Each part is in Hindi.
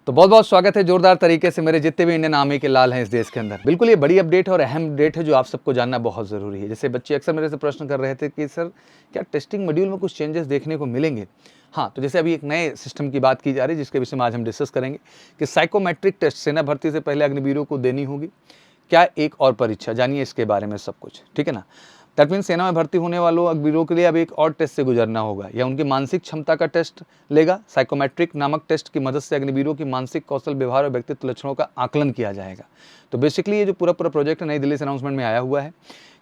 तो बहुत बहुत स्वागत है जोरदार तरीके से मेरे जितने भी इंडियन आर्मी के लाल हैं इस देश के अंदर। बिल्कुल ये बड़ी अपडेट है और अहम अपडेट है जो आप सबको जानना बहुत ज़रूरी है। जैसे बच्चे अक्सर मेरे से प्रश्न कर रहे थे कि सर क्या टेस्टिंग मॉड्यूल में कुछ चेंजेस देखने को मिलेंगे। हाँ, तो जैसे अभी एक नए सिस्टम की बात की जा रही है जिसके विषय में आज हम डिस्कस करेंगे कि साइकोमेट्रिक टेस्ट सेना भर्ती से पहले अग्निवीरों को देनी होगी क्या एक और परीक्षा, जानिए इसके बारे में सब कुछ, ठीक है ना। दैट मीन सेना में भर्ती होने वालों अग्निवीरों के लिए अब एक और टेस्ट से गुजरना होगा या उनकी मानसिक क्षमता का टेस्ट लेगा। साइकोमेट्रिक नामक टेस्ट की मदद से अग्निवीरों की मानसिक कौशल, व्यवहार और व्यक्तित्व लक्षणों का आकलन किया जाएगा। तो बेसिकली ये जो पूरा प्रोजेक्ट नई दिल्ली से अनाउंसमेंट में आया हुआ है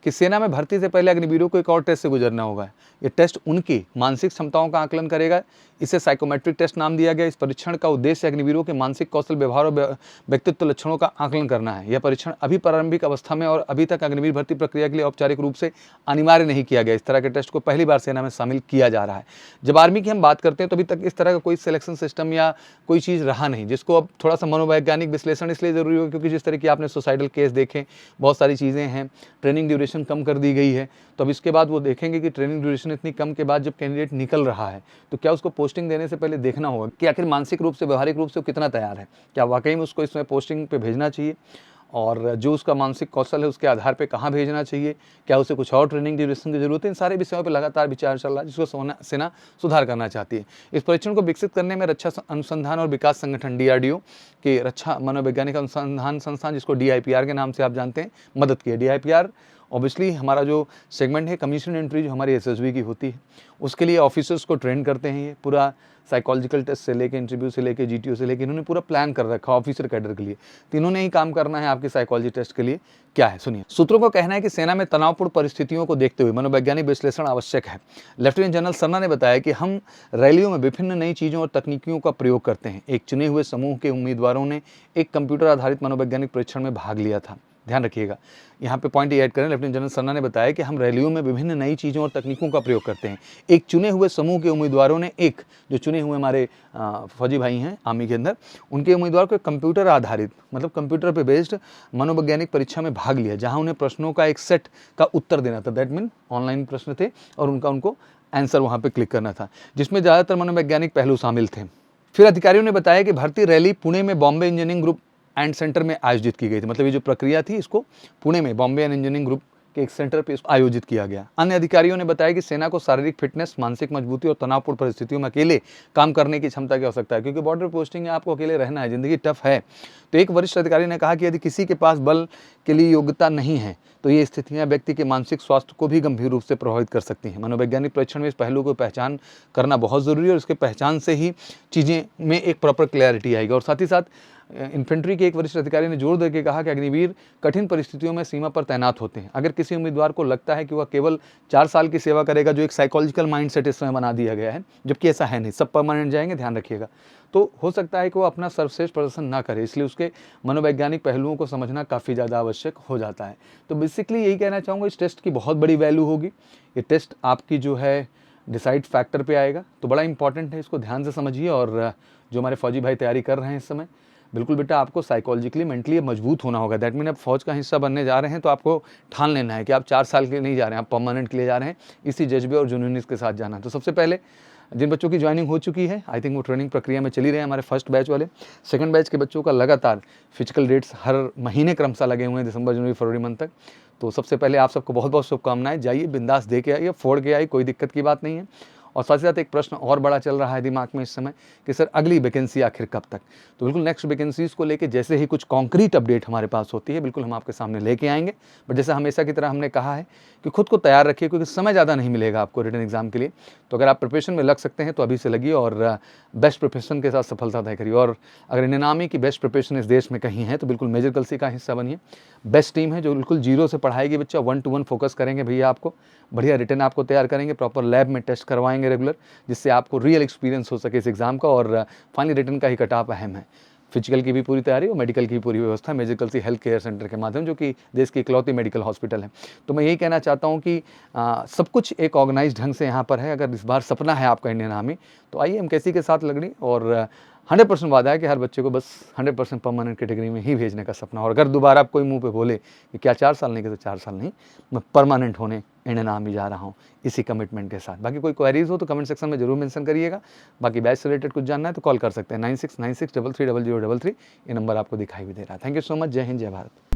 कि सेना में भर्ती से पहले अग्निवीरों को एक और टेस्ट से गुजरना होगा। ये टेस्ट उनकी मानसिक क्षमताओं का आकलन करेगा। इसे साइकोमेट्रिक टेस्ट नाम दिया गया। इस परीक्षण का उद्देश्य अग्निवीरों के मानसिक कौशल, व्यवहार और व्यक्तित्व लक्षणों का आकलन करना है। यह परीक्षण अभी प्रारंभिक अवस्था में और अभी तक अग्निवीर भर्ती प्रक्रिया के लिए औपचारिक रूप से अनिवार्य नहीं किया गया। इस तरह के टेस्ट को पहली बार सेना में शामिल किया जा रहा है। जब आर्मी की हम बात करते हैं तो अभी तक इस तरह का कोई सिलेक्शन सिस्टम या कोई चीज़ रहा नहीं, जिसको अब थोड़ा सा मनोवैज्ञानिक विश्लेषण इसलिए ज़रूरी हो क्योंकि जिस तरह की आपने सुसाइडल केस देखे, बहुत सारी चीज़ें हैं, ट्रेनिंग ड्यूरेशन कम कर दी गई है। तो अब इसके बाद वो देखेंगे कि ट्रेनिंग ड्यूरेशन इतनी कम के बाद जब कैंडिडेट निकल रहा है तो क्या उसको पोस्टिंग देने से पहले देखना होगा कि आखिर मानसिक रूप से, व्यवहारिक रूप से वो कितना तैयार है, क्या वाकई में उसको इसमें पोस्टिंग पे भेजना चाहिए और जो उसका मानसिक कौशल है उसके आधार पे कहाँ भेजना चाहिए, क्या उसे कुछ और ट्रेनिंग ड्यूरेशन की जरूरत है। इन सारे विषयों पर लगातार विचार चल रहा है जिसको सेना सुधार करना चाहती है। इस परीक्षण को विकसित करने में रक्षा अनुसंधान और विकास संगठन DRDO के रक्षा मनोवैज्ञानिक अनुसंधान संस्थान, जिसको DIPR के नाम से आप जानते हैं, मदद की है। DIPR ऑब्वियसली हमारा जो सेगमेंट है कमीशन एंट्री जो हमारी SSB की होती है उसके लिए ऑफिसर्स को ट्रेन करते हैं। ये पूरा साइकोलॉजिकल टेस्ट से लेके, इंटरव्यू से लेके, GTO से लेके इन्होंने पूरा प्लान कर रखा ऑफिसर कैडर के लिए। तो इन्होंने ही काम करना है आपके साइकोलॉजी टेस्ट के लिए। क्या है सुनिए। सूत्रों का कहना है कि सेना में तनावपूर्ण परिस्थितियों को देखते हुए मनोवैज्ञानिक विश्लेषण आवश्यक है। लेफ्टिनेंट जनरल सरना ने बताया कि हम रैलियों में विभिन्न नई चीज़ों और तकनीकियों का प्रयोग करते हैं। एक चुने हुए समूह के उम्मीदवारों ने एक कंप्यूटर आधारित मनोवैज्ञानिक परीक्षण में भाग लिया था। ध्यान रखिएगा, यहाँ पे पॉइंट ये ऐड करें। लेफ्टिनेंट जनरल सरना ने बताया कि हम रैलियों में विभिन्न नई चीज़ों और तकनीकों का प्रयोग करते हैं। एक चुने हुए समूह के उम्मीदवारों ने, एक जो चुने हुए हमारे फौजी भाई हैं आर्मी के अंदर, उनके उम्मीदवार को कंप्यूटर आधारित मतलब कंप्यूटर पे बेस्ड मनोवैज्ञानिक परीक्षा में भाग लिया, जहाँ उन्हें प्रश्नों का एक सेट का उत्तर देना था। दैट मीन ऑनलाइन प्रश्न थे और उनको आंसर वहाँ पर क्लिक करना था, जिसमें ज़्यादातर मनोवैज्ञानिक पहलू शामिल थे। फिर अधिकारियों ने बताया कि भर्ती रैली पुणे में Bombay engineering group and centre में आयोजित की गई थी। मतलब ये जो प्रक्रिया थी इसको पुणे में बॉम्बे एंड इंजीनियरिंग ग्रुप के एक सेंटर पे आयोजित किया गया। अन्य अधिकारियों ने बताया कि सेना को शारीरिक फिटनेस, मानसिक मजबूती और तनावपूर्ण परिस्थितियों में अकेले काम करने की क्षमता की आवश्यकता है, क्योंकि बॉर्डर पोस्टिंग है, आपको अकेले रहना है, जिंदगी टफ है। तो एक वरिष्ठ अधिकारी ने कहा कि यदि किसी के पास बल के लिए योग्यता नहीं है तो ये स्थितियां व्यक्ति के मानसिक स्वास्थ्य को भी गंभीर रूप से प्रभावित कर सकती हैं। मनोवैज्ञानिक परीक्षण में इस पहलू को पहचान करना बहुत ज़रूरी है और इसके पहचान से ही चीज़ें में एक प्रॉपर क्लैरिटी आएगी। और साथ ही साथ इन्फेंट्री के एक वरिष्ठ अधिकारी ने जोर देकर कहा कि अग्निवीर कठिन परिस्थितियों में सीमा पर तैनात होते हैं। अगर किसी उम्मीदवार को लगता है कि वह केवल 4 साल की सेवा करेगा, जो एक साइकोलॉजिकल माइंडसेट इस समय बना दिया गया है, जबकि ऐसा है नहीं, सब परमानेंट जाएंगे, ध्यान रखिएगा, तो हो सकता है कि वो अपना सर्वश्रेष्ठ प्रदर्शन ना करे। इसलिए उसके मनोवैज्ञानिक पहलुओं को समझना काफ़ी ज़्यादा आवश्यक हो जाता है। तो बेसिकली यही कहना चाहूँगा, इस टेस्ट की बहुत बड़ी वैल्यू होगी। ये टेस्ट आपकी जो है डिसाइड फैक्टर पे आएगा, तो बड़ा इंपॉर्टेंट है, इसको ध्यान से समझिए। और जो हमारे फौजी भाई तैयारी कर रहे हैं इस समय, बिल्कुल बेटा आपको साइकोलॉजिकली, मेंटली मजबूत होना होगा। दैट मीन आप फौज का हिस्सा बनने जा रहे हैं तो आपको ठान लेना है कि आप 4 साल के लिए नहीं जा रहे हैं, आप परमानेंट के लिए जा रहे हैं। इसी जज्बे और जुनून के साथ जाना। तो सबसे पहले जिन बच्चों की ज्वाइनिंग हो चुकी है, आई थिंक वो ट्रेनिंग प्रक्रिया में चली रहे हैं, हमारे फर्स्ट बैच वाले। सेकंड बैच के बच्चों का लगातार फिजिकल डेट्स हर महीने क्रमशः लगे हुए हैं, दिसंबर, जनवरी, फरवरी मंथ तक। तो सबसे पहले आप सबको बहुत बहुत शुभकामनाएं। जाइए, बिंदास दे के आइए, फोड़ के आइए, कोई दिक्कत की बात नहीं है। और साथ ही साथ एक प्रश्न और बड़ा चल रहा है दिमाग में इस समय कि सर अगली वैकेंसी आखिर कब तक। तो बिल्कुल नेक्स्ट वैकेंसीज़ को लेके जैसे ही कुछ कॉन्क्रीट अपडेट हमारे पास होती है बिल्कुल हम आपके सामने लेके आएंगे। बट जैसे हमेशा की तरह हमने कहा है कि खुद को तैयार रखिए, क्योंकि समय ज़्यादा नहीं मिलेगा आपको रिटन एग्जाम के लिए। तो अगर आप प्रिपरेशन में लग सकते हैं तो अभी से लगिए और बेस्ट प्रिपरेशन के साथ सफलता तय करिए। और अगर इंडियन आर्मी की बेस्ट प्रिपरेशन इस देश में कहीं है तो बिल्कुल मेजर कल्सी का हिस्सा बनिए। बेस्ट टीम है जो बिल्कुल जीरो से पढ़ाएगी बच्चा, 1-to-1 फोकस करेंगे भैया, आपको बढ़िया रिटर्न आपको तैयार करेंगे, प्रॉपर लैब में टेस्ट करवाएंगे रेगुलर, जिससे आपको रियल एक्सपीरियंस हो सके इस एग्जाम का। और फाइनली रिटर्न का ही कट ऑफ अहम है। फिजिकल की भी पूरी तैयारी और मेडिकल की पूरी व्यवस्था major Kalsi health care centre के माध्यम, जो कि देश की इकलौती मेडिकल हॉस्पिटल है। तो मैं यही कहना चाहता हूँ कि सब कुछ एक ऑर्गेनाइज्ड ढंग से यहाँ पर है। अगर इस बार सपना है आपका इंडियन आर्मी, तो आइए एमकेसी के साथ लगनी और 100% वादा है कि हर बच्चे को बस 100% परमानेंट कैटेगरी में ही भेजने का सपना। और अगर दोबारा आप कोई मुंह पे बोले कि क्या 4 साल नहीं, कि तो 4 साल नहीं, मैं परमानेंट होने इंडियन आर्मी जा रहा हूँ इसी कमिटमेंट के साथ। बाकी कोई क्वेरीज हो तो कमेंट सेक्शन में जरूर मेंशन करिएगा। बाकी बैच से रिलेटेड कुछ जानना है तो कॉल कर सकते हैं 9696330033। ये नंबर आपको दिखाई भी दे रहा है। Thank you so much. जय हिंद, जय भारत।